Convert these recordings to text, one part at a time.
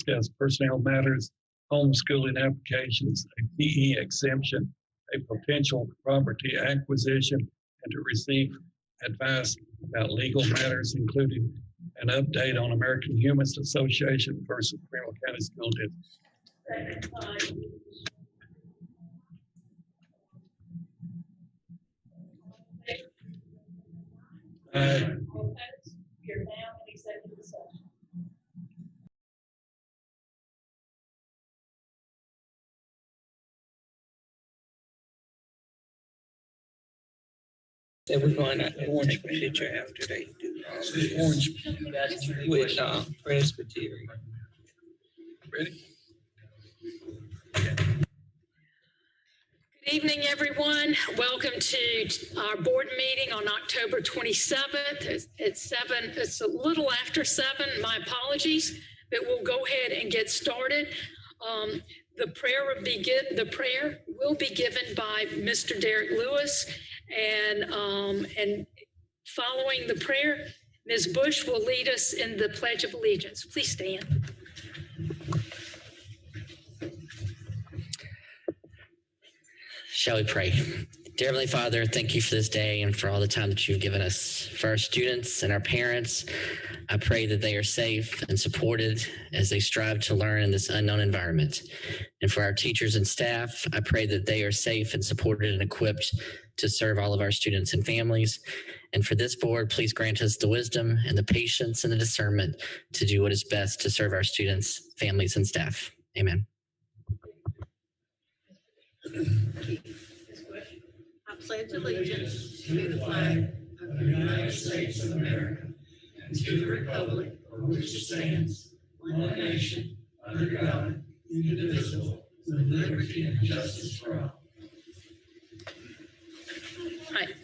discuss personnel matters, homeschooling applications, a PE exemption, a potential property acquisition, and to receive advice about legal matters, including an update on American Humans Association versus Greenville County School District. We are now in executive session. So we're going to take a picture after they do Orange. with Presbyterian. Ready? Good evening, everyone. Welcome to our board meeting on October 27th. It's 7. It's a little after 7. My apologies, but we'll go ahead and get started. The prayer will be given by Mr. Derek Lewis, and following the prayer, Ms. Bush will lead us in the Pledge of Allegiance. Please stand. Shall we pray? Dear Heavenly Father, thank you for this day and for all the time that you've given us. For our students and our parents, I pray that they are safe and supported as they strive to learn in this unknown environment. And for our teachers and staff, I pray that they are safe and supported and equipped to serve all of our students and families. And for this board, please grant us the wisdom and the patience and the discernment to do what is best to serve our students, families, and staff. Amen. I pledge allegiance to the flag of the United States of America and to the republic for which it stands, one nation, under God, indivisible, with liberty and justice for all. Right.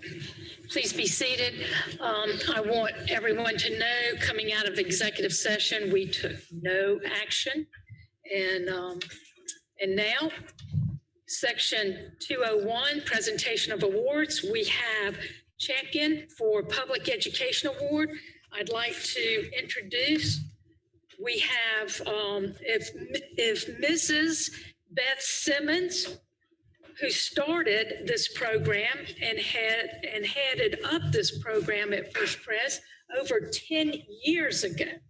Please be seated. I want everyone to know, coming out of executive session, we took no action. And now, Section 201, presentation of awards. We have check-in for Public Education Award. I'd like to introduce, we have, if Mrs. Beth Simmons, who started this program and headed up this program at First Pres over 10 years ago.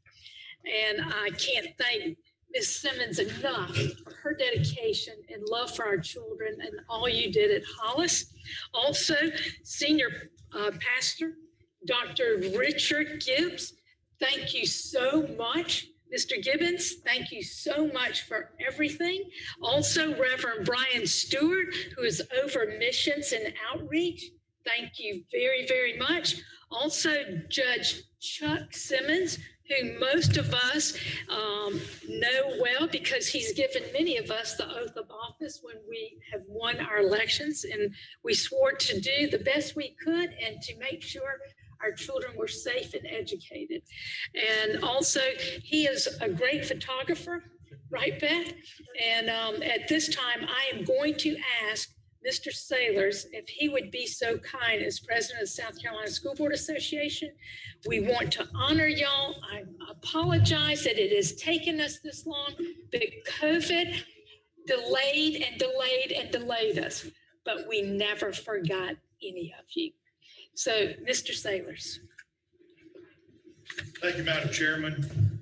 And I can't thank Ms. Simmons enough for her dedication and love for our children and all you did at Hollis. Also, Senior Pastor Dr. Richard Gibbs, thank you so much. Mr. Gibbons, thank you so much for everything. Also, Reverend Brian Stewart, who is over missions and outreach, thank you very, very much. Also, Judge Chuck Simmons, who most of us know well because he's given many of us the oath of office when we have won our elections, and we swore to do the best we could and to make sure our children were safe and educated. And also, he is a great photographer, right, Beth? And at this time, I am going to ask Mr. Sailors if he would be so kind as president of the South Carolina School Board Association. We want to honor y'all. I apologize that it has taken us this long, but COVID delayed and delayed and delayed us, but we never forgot any of you. So, Mr. Sailors. Thank you, Madam Chairman.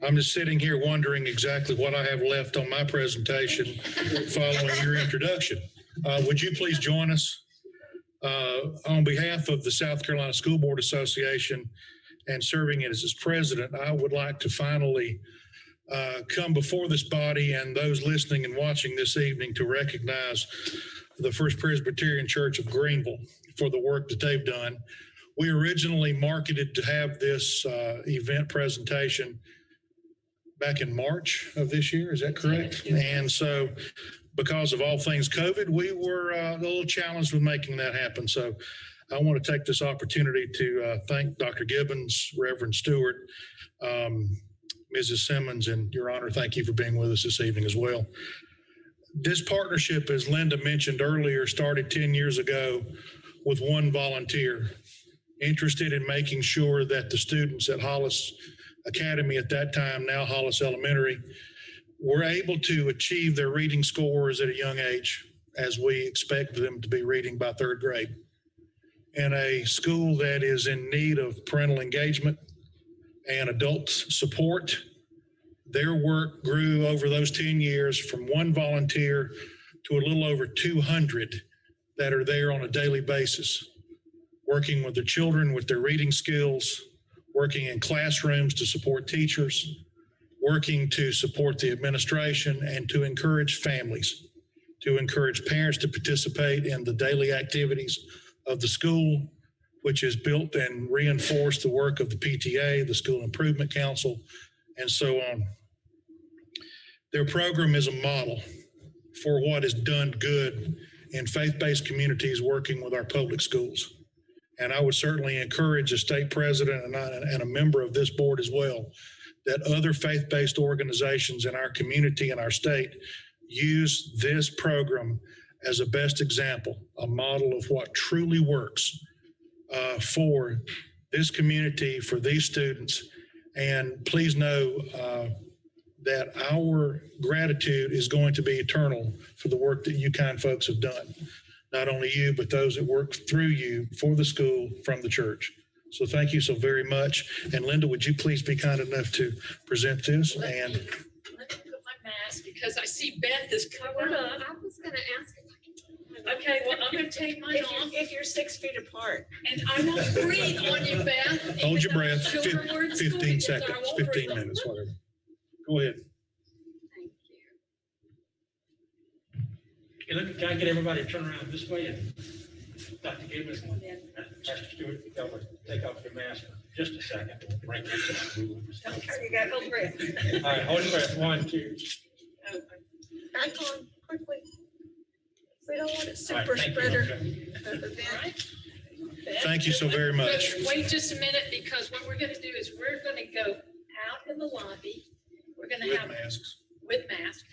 I'm just sitting here wondering exactly what I have left on my presentation following your introduction. Would you please join us? On behalf of the South Carolina School Board Association and serving as its president, I would like to finally come before this body and those listening and watching this evening to recognize the First Presbyterian Church of Greenville for the work that they've done. We originally marketed to have this event presentation back in March of this year. Is that correct? And so because of all things COVID, we were a little challenged with making that happen. So I want to take this opportunity to thank Dr. Gibbons, Reverend Stewart, Mrs. Simmons, and Your Honor, thank you for being with us this evening as well. This partnership, as Linda mentioned earlier, started 10 years ago with one volunteer interested in making sure that the students at Hollis Academy at that time, now Hollis Elementary, were able to achieve their reading scores at a young age, as we expect them to be reading by third grade. In a school that is in need of parental engagement and adult support, their work grew over those 10 years from one volunteer to a little over 200 that are there on a daily basis, working with the children with their reading skills, working in classrooms to support teachers, working to support the administration, and to encourage families, to encourage parents to participate in the daily activities of the school, which has built and reinforced the work of the PTA, the School Improvement Council, and so on. Their program is a model for what is done good in faith-based communities working with our public schools. And I would certainly encourage a state president and a member of this board as well, that other faith-based organizations in our community and our state use this program as a best example, a model of what truly works for this community, for these students. And please know that our gratitude is going to be eternal for the work that you kind folks have done. Not only you, but those that work through you for the school from the church. So thank you so very much. And Linda, would you please be kind enough to present this? Let me put my mask because I see Beth is covered up. I was gonna ask. Okay, well, I'm gonna take mine off If you're 6 feet apart. and I won't breathe on you, Beth. Hold your even though breath, children were in school 15 together, I seconds, won't 15 breathe. minutes, whatever. Go ahead. Thank you. Okay, look, can I get everybody to turn around this way and Dr. Gibbons, Pastor Stewart, y'all would take off your mask for just a second. We'll break this down. You got hold breath. All right, hold your breath. 1, 2. Back on quickly. We don't want it All right, super thank you. spreader Okay. event. Thank you so very much. Wait just a minute, because what we're gonna do is we're gonna go out in the lobby. We're gonna With have masks. with masks,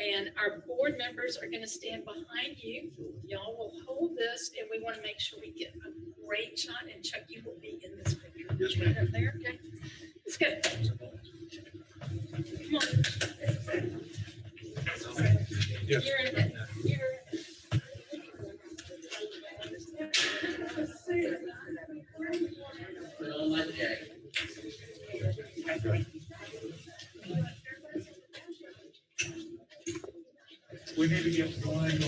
and our board members are gonna stand behind you. Y'all will hold this, and we want to make sure we get a great shot, and Chuck, you will be in this picture. Yes, Right ma'am. up there, okay? Let's go. Come on. Yes. You're in it. You're We need to get going.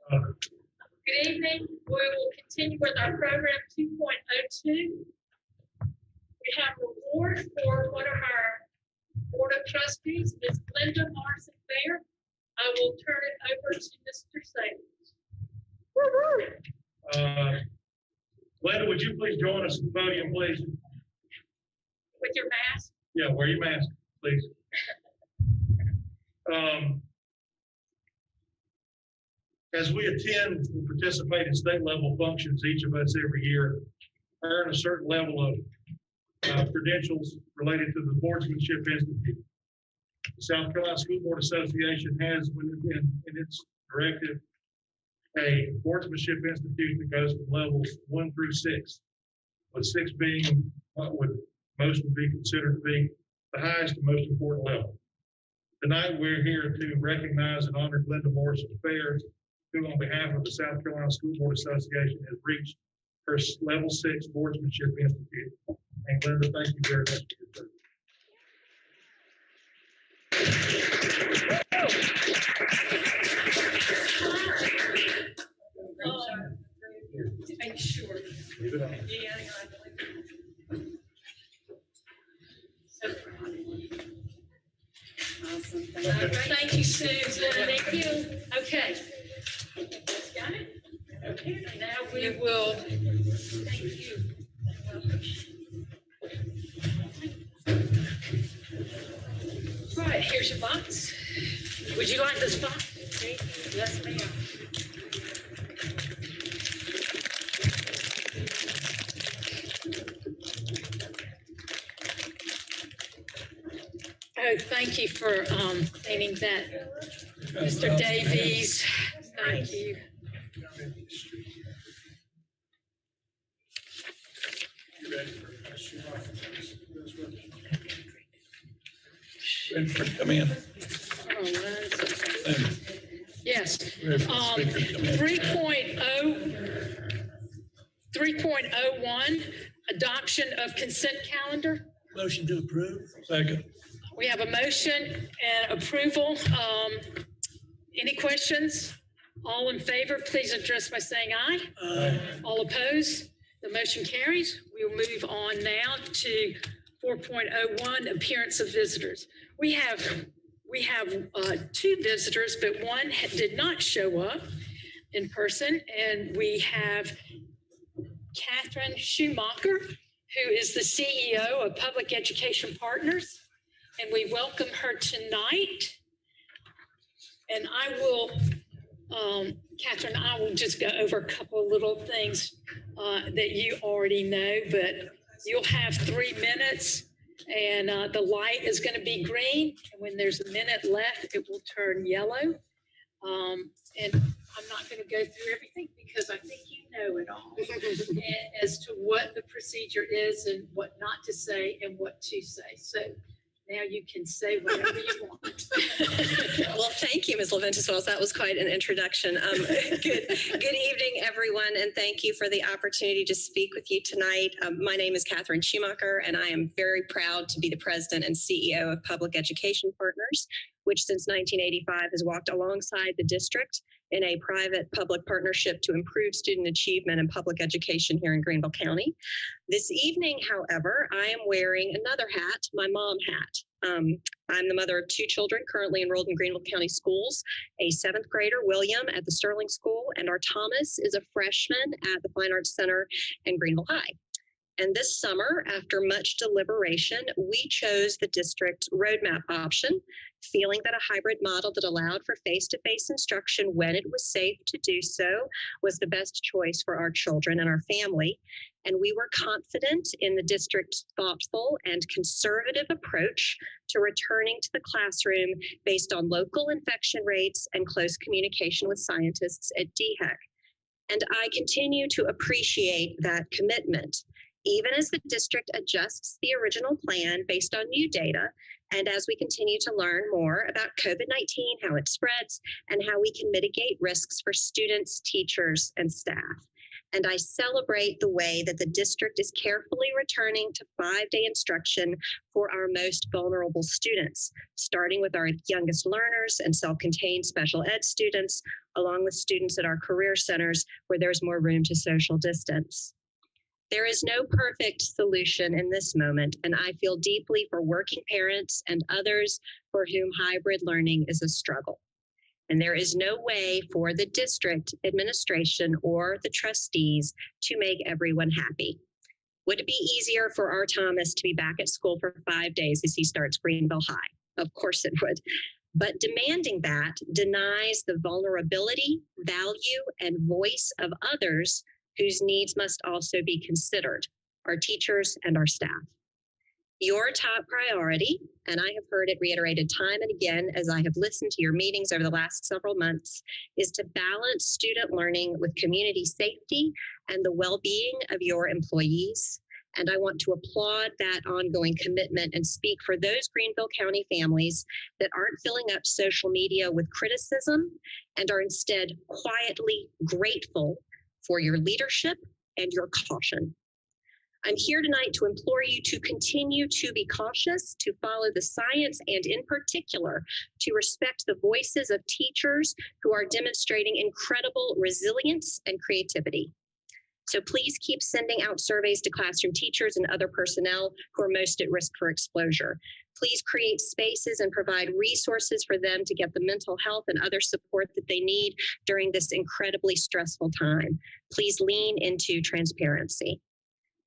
Good evening. We will continue with our program 2.02. We have reward for one of our Board of Trustees, Ms. Linda Marson Bear. I will turn it over to Mr. Savage. Linda, would you please join us at the podium, please? With your mask. Yeah, wear your mask, please. As we attend and participate in state level functions, each of us every year earn a certain level of credentials related to the Boardsmanship Institute. The South Carolina School Board Association has in its directive a Boardsmanship Institute that goes from levels 1 through 6, with 6 being what most would be considered to be the highest and most important level. Tonight, we're here to recognize and honor Linda Morrison Fair, who on behalf of the South Carolina School Board Association has reached her level 6 Boardsmanship Institute. And Linda, thank you very much for your service. Are you sure? Leave it on. Yeah, I believe it. Awesome. Thank you, Susan. Thank you. Okay. Got it? Okay, now we will, thank you. Right, here's your box. Would you like this box? Yes, ma'am. Oh, thank you for cleaning that, Mr. Davies. Thank you. Ready for it to come in? Oh, yes. Ready for the speaker to come in? 3.01, adoption of consent calendar. Motion to approve. Second. We have a motion and approval. Any questions? All in favor, please address by saying aye. Aye. All opposed? The motion carries. We will move on now to 4.01, appearance of visitors. We have two visitors, but one did not show up in person, and we have Catherine Schumacher, who is the CEO of Public Education Partners, and we welcome her tonight. And I will, Catherine, I will just go over a couple of little things that you already know, but you'll have 3 minutes, and the light is going to be green. And when there's a minute left, it will turn yellow. And I'm not going to go through everything because I think you know it all as to what the procedure is and what not to say and what to say. So now you can say whatever you want. Well, thank you, Ms. Leventis-Wells. That was quite an introduction. Good evening, everyone, and thank you for the opportunity to speak with you tonight. My name is Catherine Schumacher, and I am very proud to be the president and CEO of Public Education Partners, which since 1985 has walked alongside the district in a private-public partnership to improve student achievement in public education here in Greenville County. This evening, however, I am wearing another hat, my mom hat. I'm the mother of 2 children currently enrolled in Greenville County schools, a 7th grader, William, at the Sterling School, and our Thomas is a freshman at the Fine Arts Center in Greenville High. And this summer, after much deliberation, we chose the district roadmap option, feeling that a hybrid model that allowed for face-to-face instruction when it was safe to do so was the best choice for our children and our family. And we were confident in the district's thoughtful and conservative approach to returning to the classroom based on local infection rates and close communication with scientists at DHEC. And I continue to appreciate that commitment, even as the district adjusts the original plan based on new data, and as we continue to learn more about COVID-19, how it spreads, and how we can mitigate risks for students, teachers, and staff. And I celebrate the way that the district is carefully returning to 5-day instruction for our most vulnerable students, starting with our youngest learners and self-contained special ed students, along with students at our career centers where there's more room to social distance. There is no perfect solution in this moment, and I feel deeply for working parents and others for whom hybrid learning is a struggle. And there is no way for the district administration or the trustees to make everyone happy. Would it be easier for our Thomas to be back at school for 5 days as he starts Greenville High? Of course it would. But demanding that denies the vulnerability, value, and voice of others whose needs must also be considered, our teachers and our staff. Your top priority, and I have heard it reiterated time and again as I have listened to your meetings over the last several months, is to balance student learning with community safety and the well-being of your employees. And I want to applaud that ongoing commitment and speak for those Greenville County families that aren't filling up social media with criticism and are instead quietly grateful for your leadership and your caution. I'm here tonight to implore you to continue to be cautious, to follow the science, and in particular, to respect the voices of teachers who are demonstrating incredible resilience and creativity. So please keep sending out surveys to classroom teachers and other personnel who are most at risk for exposure. Please create spaces and provide resources for them to get the mental health and other support that they need during this incredibly stressful time. Please lean into transparency.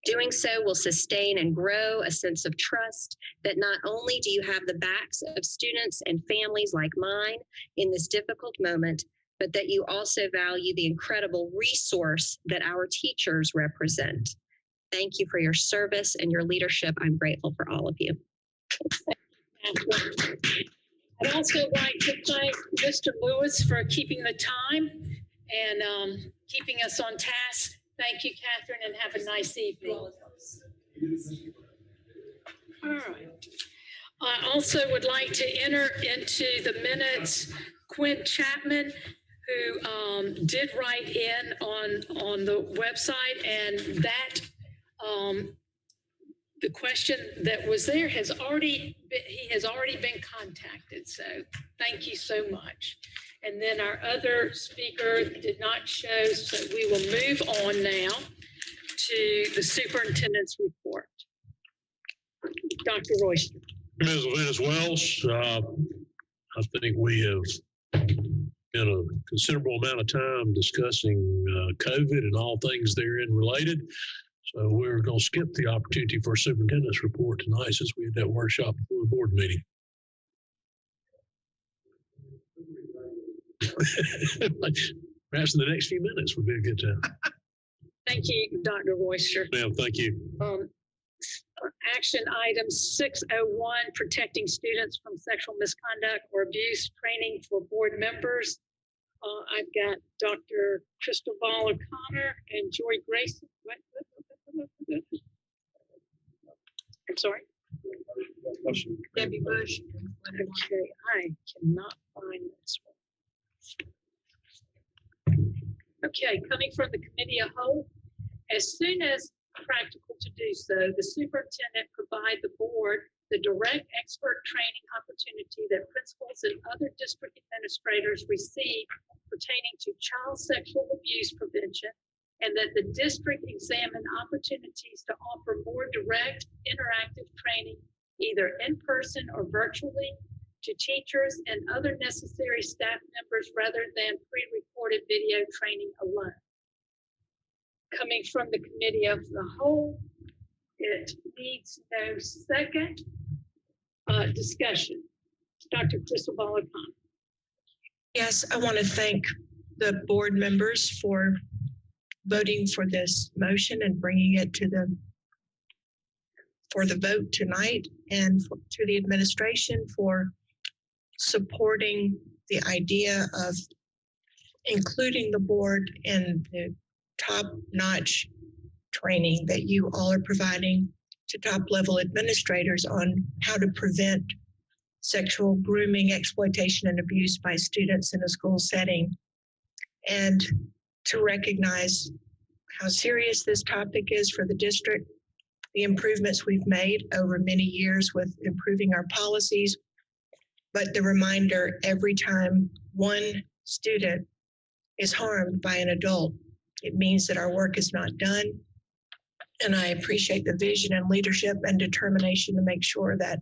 Doing so will sustain and grow a sense of trust that not only do you have the backs of students and families like mine in this difficult moment, but that you also value the incredible resource that our teachers represent. Thank you for your service and your leadership. I'm grateful for all of you. also like to thank Mr. Lewis for keeping the time and keeping us on task. Thank you, Catherine, and have a nice evening. All right. I also would like to enter into the minutes Quinn Chapman, who did write in on the website, and that the question that was there he has already been contacted. So thank you so much. And then our other speaker did not show, so we will move on now to the superintendent's report. Dr. Royster. Ms. Venus Wells, I think we have spent a considerable amount of time discussing COVID and all things therein related. So we're going to skip the opportunity for a superintendent's report tonight since we had that workshop before the board meeting. Perhaps in the next few minutes would be a good time. Thank you, Dr. Royster. Ma'am, thank you. Action item 601, protecting students from sexual misconduct or abuse, training for board members. I've got Dr. Cristobal O'Connor and Joy Grayson. I'm sorry. Debbie Bush. Okay, I cannot find this one. Okay, coming from the committee of whole, as soon as practical to do so, the superintendent provide the board the direct expert training opportunity that principals and other district administrators receive pertaining to child sexual abuse prevention, and that the district examine opportunities to offer more direct interactive training, either in person or virtually, to teachers and other necessary staff members rather than pre-recorded video training alone. Coming from the committee of the whole, it needs no second discussion. Dr. Cristobal O'Connor. Yes, I want to thank the board members for voting for this motion and bringing it to for the vote tonight, and to the administration for supporting the idea of including the board in the top-notch training that you all are providing to top-level administrators on how to prevent sexual grooming, exploitation, and abuse by students in a school setting, and to recognize how serious this topic is for the district, the improvements we've made over many years with improving our policies, but the reminder every time one student is harmed by an adult, it means that our work is not done. And I appreciate the vision and leadership and determination to make sure that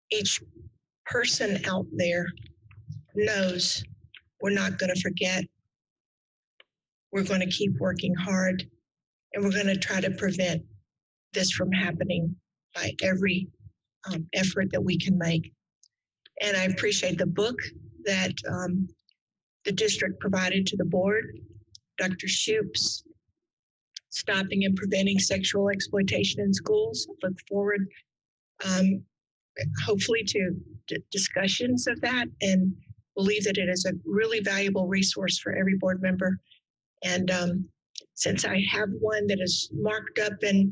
each person out there knows we're not going to forget. We're going to keep working hard, and we're going to try to prevent this from happening by every effort that we can make. And I appreciate the book that the district provided to the board, Dr. Shoup's Stopping and Preventing Sexual Exploitation in Schools. I look forward, hopefully, to discussions of that, and believe that it is a really valuable resource for every board member. And since I have one that is marked up and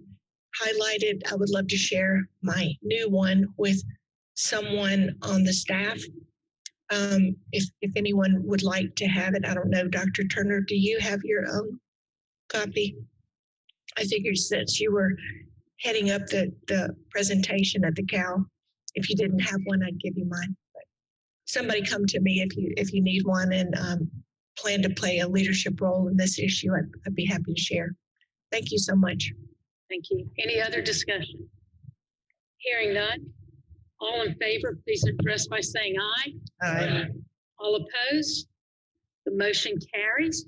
highlighted, I would love to share my new one with someone on the staff. If anyone would like to have it, I don't know, Dr. Turner, do you have your own copy? I figured since you were heading up the presentation at the CAL, if you didn't have one, I'd give you mine. But somebody come to me if you need one and plan to play a leadership role in this issue. I'd be happy to share. Thank you so much. Thank you. Any other discussion? Hearing none. All in favor, please address by saying aye. Aye. All opposed? The motion carries.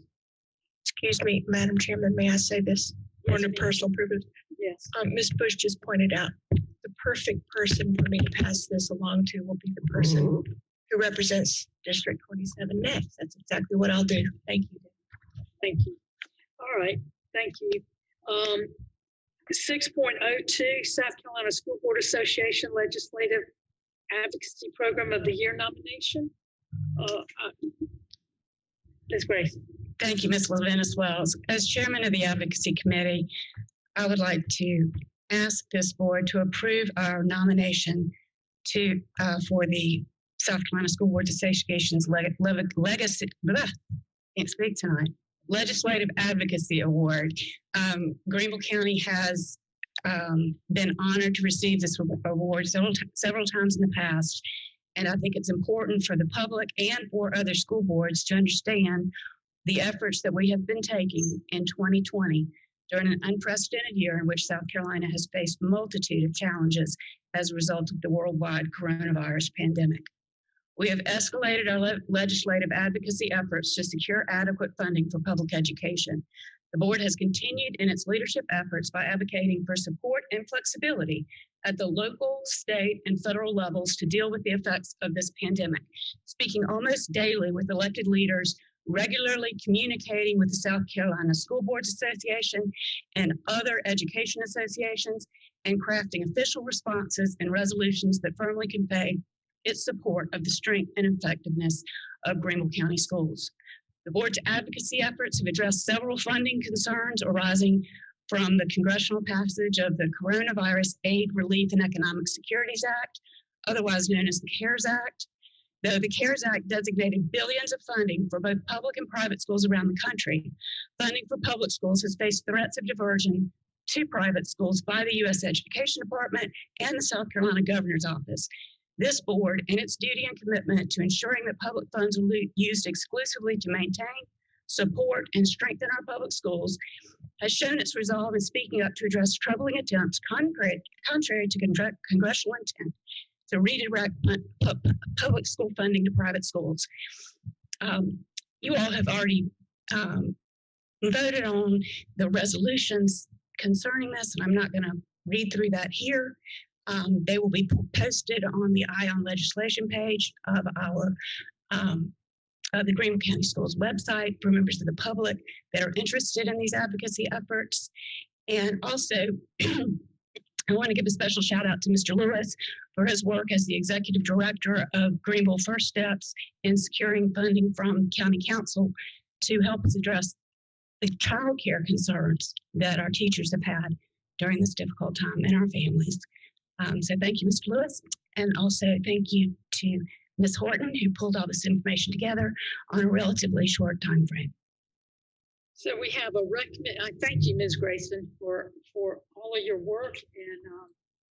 Excuse me, Madam Chairman, may I say this? Yes, On a ma'am. personal privilege. Yes. Ms. Bush just pointed out the perfect person for me to pass this along to will be the person who represents District 27 next. That's exactly what I'll do. Thank you. Thank you. All right. Thank you. 6.02, South Carolina School Board Association Legislative Advocacy Program of the Year nomination. Ms. Grace. Thank you, Ms. Levinus Wells. As chairman of the Advocacy Committee, I would like to ask this board to approve our nomination for the South Carolina School Boards Association's Legislative Advocacy Award. Greenville County has been honored to receive this award several times in the past. And I think it's important for the public and for other school boards to understand the efforts that we have been taking in 2020 during an unprecedented year in which South Carolina has faced a multitude of challenges as a result of the worldwide coronavirus pandemic. We have escalated our legislative advocacy efforts to secure adequate funding for public education. The board has continued in its leadership efforts by advocating for support and flexibility at the local, state, and federal levels to deal with the effects of this pandemic, speaking almost daily with elected leaders, regularly communicating with the South Carolina School Boards Association and other education associations, and crafting official responses and resolutions that firmly convey its support of the strength and effectiveness of Greenville County schools. The board's advocacy efforts have addressed several funding concerns arising from the congressional passage of the Coronavirus Aid, Relief, and Economic Securities Act, otherwise known as the CARES Act. Though the CARES Act designated billions of funding for both public and private schools around the country, funding for public schools has faced threats of diversion to private schools by the U.S. Education Department and the South Carolina Governor's Office. This board, in its duty and commitment to ensuring that public funds are used exclusively to maintain, support, and strengthen our public schools, has shown its resolve in speaking up to address troubling attempts contrary to congressional intent to redirect public school funding to private schools. You all have already voted on the resolutions concerning this, and I'm not going to read through that here. They will be posted on the Eye on Legislation page of the Greenville County Schools website for members of the public that are interested in these advocacy efforts. And also, I want to give a special shout out to Mr. Lewis for his work as the executive director of Greenville First Steps in securing funding from County Council to help us address the child care concerns that our teachers have had during this difficult time and our families. So thank you, Mr. Lewis. And also thank you to Ms. Horton, who pulled all this information together on a relatively short time frame. So we have a recommend. Thank you, Ms. Grayson, for all of your work and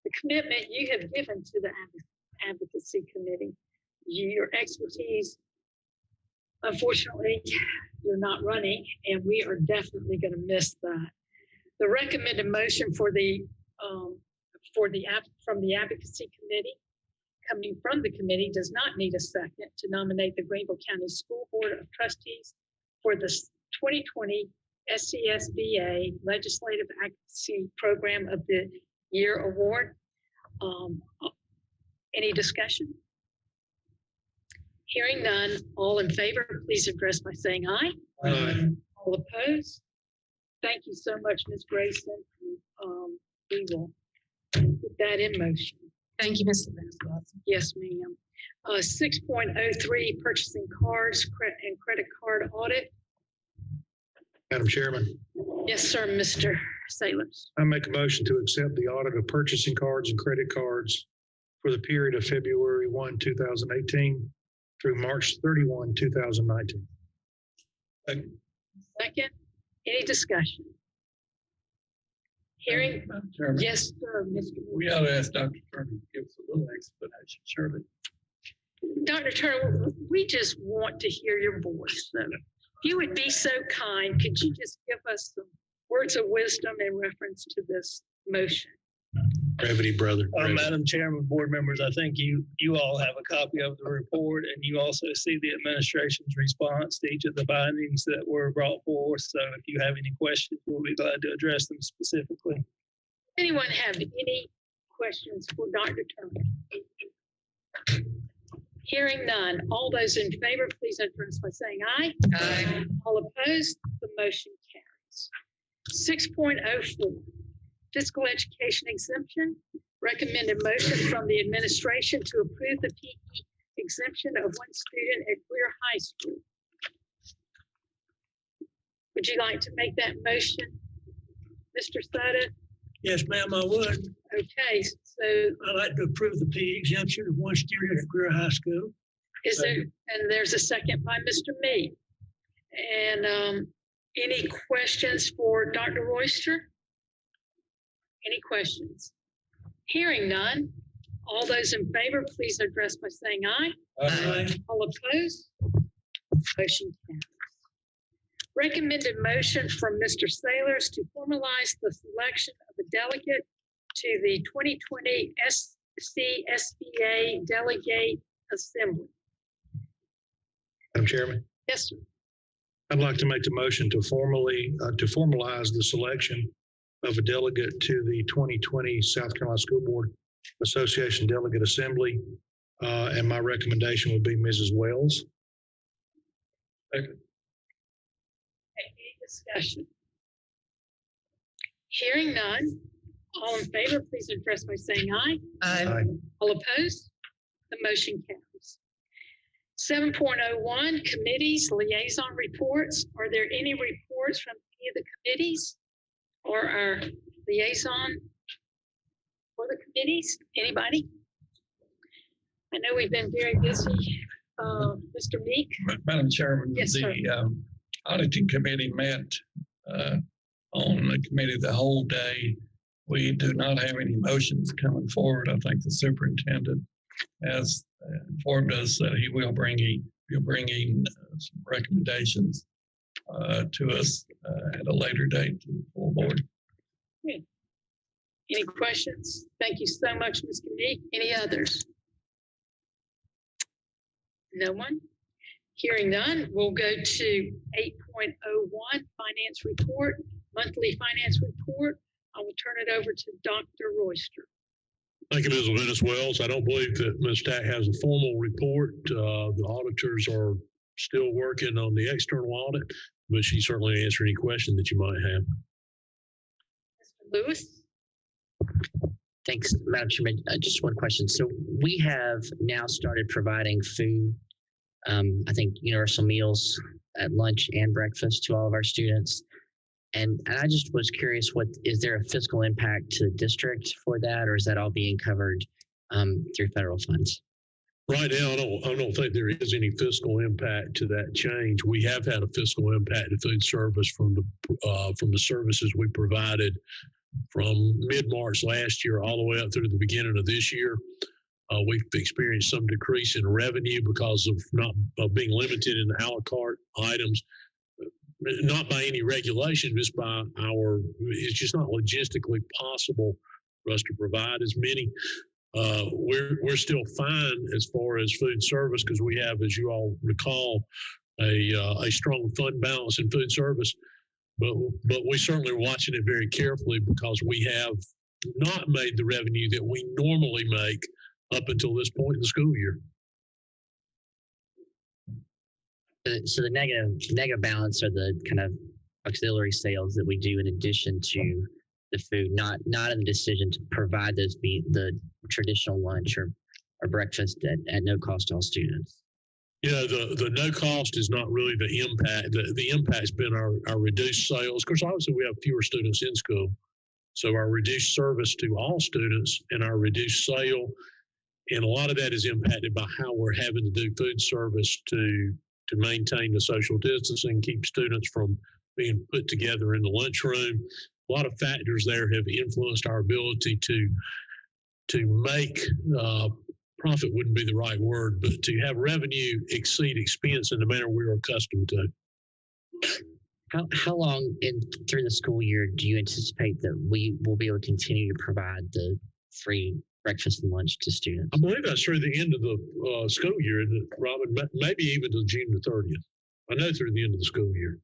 the commitment you have given to the advocacy committee. Your expertise. Unfortunately, you're not running, and we are definitely going to miss that. The recommended motion from the advocacy committee, coming from the committee, does not need a second to nominate the Greenville County School Board of Trustees for the 2020 SCSBA Legislative Advocacy Program of the Year Award. Any discussion? Hearing none, all in favor, please address by saying aye. Aye. All opposed? Thank you so much, Ms. Grayson. We will put that in motion. Thank you, Ms. Levinus. Yes, ma'am. 6.03, purchasing cards and credit card audit. Madam Chairman, Yes, sir, Mr. Sailors. I make a motion to accept the audit of purchasing cards and credit cards for the period of February 1, 2018 through March 31, 2019. Second, any discussion? Hearing, Chairman, yes, sir, Mr. we ought to ask Dr. Turner to give us a little explanation, surely. Dr. Turner, we just want to hear your voice. So if you would be so kind, could you just give us some words of wisdom in reference to this motion? Brevity, brother. Brevity. Madam Chairman, board members, I think you all have a copy of the report, and you also see the administration's response to each of the findings that were brought forth. So if you have any questions, we'll be glad to address them specifically. Anyone have any questions for Dr. Turner? Hearing none, all those in favor, please address by saying aye. Aye. All opposed, the motion carries. 6.04, fiscal education exemption. Recommended motion from the administration to approve the PE exemption of one student at Greer High School. Would you like to make that motion, Mr. Soto? Yes, ma'am, I would. Okay, so I'd like to approve the PE exemption of one student at Greer High School. is there, and there's a second by Mr. Meade. And any questions for Dr. Royster? Any questions? Hearing none. All those in favor, please address by saying aye. Aye. All opposed? Motion carries. Recommended motion from Mr. Sailors to formalize the selection of a delegate to the 2020 SCSBA Delegate Assembly. Madam Chairman, Yes, sir. I'd like to make the motion to formalize the selection of a delegate to the 2020 South Carolina School Board Association Delegate Assembly. And my recommendation would be Mrs. Wells. Any discussion? Hearing none. All in favor, please address by saying aye. Aye. All opposed? The motion carries. 7.01, committees, liaison reports. Are there any reports from any of the committees or our liaison for the committees? Anybody? I know we've been very busy. Mr. Meek? Madam Chairman, Yes, sir. the auditing committee met on the committee the whole day. We do not have any motions coming forward. I think the superintendent has informed us that he will bringing some recommendations to us at a later date to the full board. Any questions? Thank you so much, Mr. Meek. Any others? No one? Hearing none, we'll go to 8.01, finance report, monthly finance report. I will turn it over to Dr. Royster. Thank you, Ms. Levinus Wells. I don't believe that Ms. Stack has a formal report. The auditors are still working on the external audit, but she certainly answer any question that you might have. Mr. Lewis? Thanks, Madam Chairman. Just one question. So we have now started providing food, I think universal meals at lunch and breakfast to all of our students. And I just was curious, is there a fiscal impact to the district for that, or is that all being covered through federal funds? Right now, I don't think there is any fiscal impact to that change. We have had a fiscal impact to food service from the services we provided from mid-March last year all the way up through the beginning of this year. We've experienced some decrease in revenue because of being limited in a la carte items, not by any regulation, just by it's just not logistically possible for us to provide as many. We're still fine as far as food service because we have, as you all recall, a strong fund balance in food service. But we certainly are watching it very carefully because we have not made the revenue that we normally make up until this point in the school year. So the negative balance are the kind of auxiliary sales that we do in addition to the food, not in the decision to provide those the traditional lunch or breakfast at no cost to all students. Yeah, the no cost is not really the impact. The impact's been our reduced sales. Of course, obviously we have fewer students in school. So our reduced service to all students and our reduced sale, and a lot of that is impacted by how we're having to do food service to maintain the social distancing, keep students from being put together in the lunchroom. A lot of factors there have influenced our ability to make profit wouldn't be the right word, but to have revenue exceed expense in the manner we are accustomed to. How long through the school year do you anticipate that we will be able to continue to provide the free breakfast and lunch to students? I believe that's through the end of the school year, Robin, maybe even to June the 30th. I know through the end of the school year.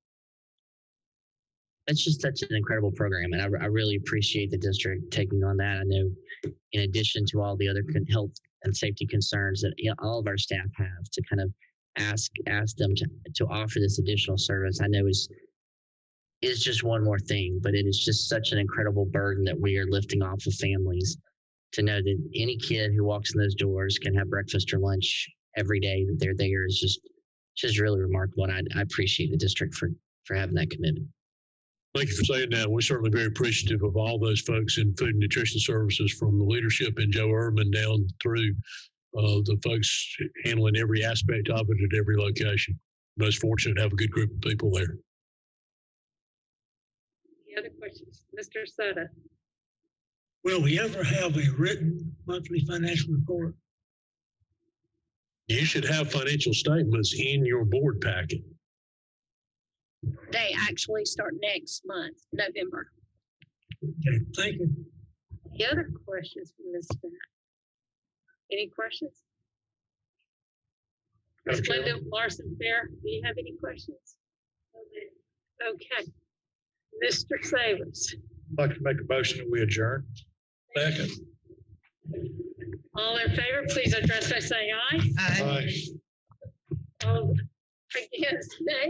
That's just such an incredible program, and I really appreciate the district taking on that. I know, in addition to all the other health and safety concerns that all of our staff have, to kind of ask them to offer this additional service, I know is just one more thing, but it is just such an incredible burden that we are lifting off of families. to know that any kid who walks in those doors can have breakfast or lunch every day that they're there is just really remarkable. And I appreciate the district for having that commitment. Thank you for saying that. We're certainly very appreciative of all those folks in food and nutrition services, from the leadership in Joe Urban down through the folks handling every aspect of it at every location. Most fortunate to have a good group of people there. Any other questions? Mr. Soto? Will we ever have a written monthly financial report? You should have financial statements in your board packet. They actually start next month, November. Okay, thank you. Any other questions from Ms. Staff? Any questions? Ms. Glenda Larson Fair, do you have any questions? Okay. Mr. Savers? I'd like to make a motion that we adjourn. Second. All in favor, please address by saying aye. Aye. Aye. All against, nay.